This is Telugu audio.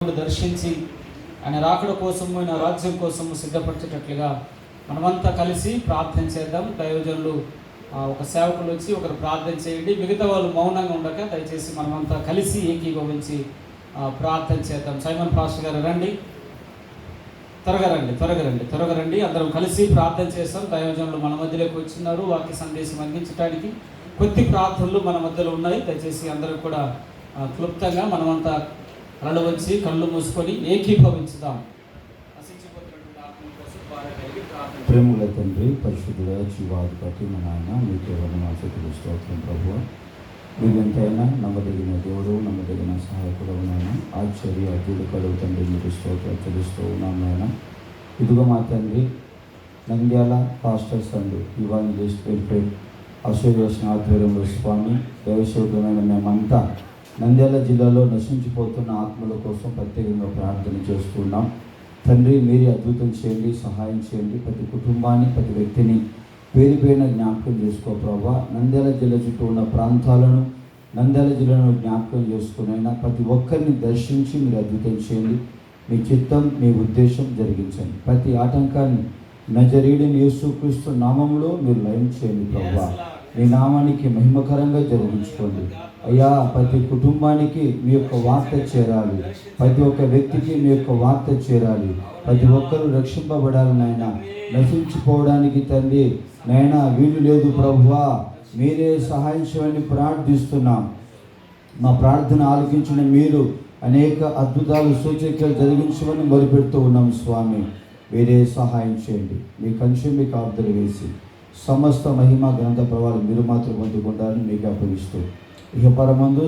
దర్శించి ఆయన రాకడ కోసము ఆయన రాజ్యం కోసము సిద్ధపరిచేటట్లుగా మనమంతా కలిసి ప్రార్థన చేద్దాం. దైవజనులు ఒక సేవకులు వచ్చి ఒకరు ప్రార్థన చేయండి, మిగతా వాళ్ళు మౌనంగా ఉండక దయచేసి మనమంతా కలిసి ఏకీభవించి ప్రార్థన చేద్దాం. సైమన్ పాస్టర్ గారు రండి, త్వరగా రండి. అందరం కలిసి ప్రార్థన చేస్తాం. దైవజనులు మన మధ్యలోకి వచ్చినారు వాక్య సందేశం అందించడానికి. కొద్ది ప్రార్థనలు మన మధ్యలో ఉన్నాయి. దయచేసి అందరూ కూడా క్లుప్తంగా మనమంతా కళ్ళు వచ్చి కళ్ళు మూసుకొని ఏకీభవించుదాం. ప్రేమల తండ్రి, పరిశుద్ధుడ, జీవాధిపతి మా నాయన, మీకే వందనాలు స్తోత్రం ప్రభువా. మీరెంతైనా నమ్మదగిన దేవుడు, నమ్మదగిన సహాయకుడు నాయన. ఆశ్చర్య అద్భుతకడు తండ్రి, మీకు స్తోత్రం చెల్లిస్తూ ఉన్నాం నాయన. ఇదిగో మా తండ్రి, Nandyal pastors and evangelist welfare association ఆధ్వర్యంలో స్వామి దేవసేవకులైన మేమంతా నంద్యాల జిల్లాలో నశించిపోతున్న ఆత్మల కోసం ప్రత్యేకంగా ప్రార్థన చేస్తున్నాం. తండ్రి, మీరే అద్భుతం చేయండి, సహాయం చేయండి. ప్రతి కుటుంబాన్ని, ప్రతి వ్యక్తిని పేరు పేరున జ్ఞాపకం చేసుకో ప్రభా. నంద్యాల జిల్లా చుట్టూ ఉన్న ప్రాంతాలను, నంద్యాల జిల్లాను జ్ఞాపకం చేసుకునైనా ప్రతి ఒక్కరిని దర్శించి మీరు అద్భుతం చేయండి. మీ చిత్తం, మీ ఉద్దేశం జరిగించండి. ప్రతి ఆటంకాన్ని నజరీయుడైన యేసుక్రీస్తు నామంలో మీరు లయం చేయండి ప్రభా. మీ నామానికి మహిమకరంగా జరిగించుకోండి అయ్యా. ప్రతి కుటుంబానికి మీ యొక్క వార్త చేరాలి, ప్రతి ఒక్క వ్యక్తికి మీ యొక్క వార్త చేరాలి. ప్రతి ఒక్కరూ రక్షింపబడాలి నాయన. నశించిపోవడానికి తండ్రి నాయన వీలు లేదు ప్రభువా. మీరే సహాయం చేయని ప్రార్థిస్తున్నాం. మా ప్రార్థన ఆలకించిన మీరు అనేక అద్భుతాలు, సూచనలు జరిగించమని మొదలుపెడుతూ ఉన్నాం స్వామి. మీరే సహాయం చేయండి. మీ కంచె మీకు ఆబ్దలు వేసి సమస్త మహిమ గ్రంథ ప్రభావాలు మీరు మాత్రం పొందుకుంటారని మీకు అప్పగిస్తూ ఇక పరమందు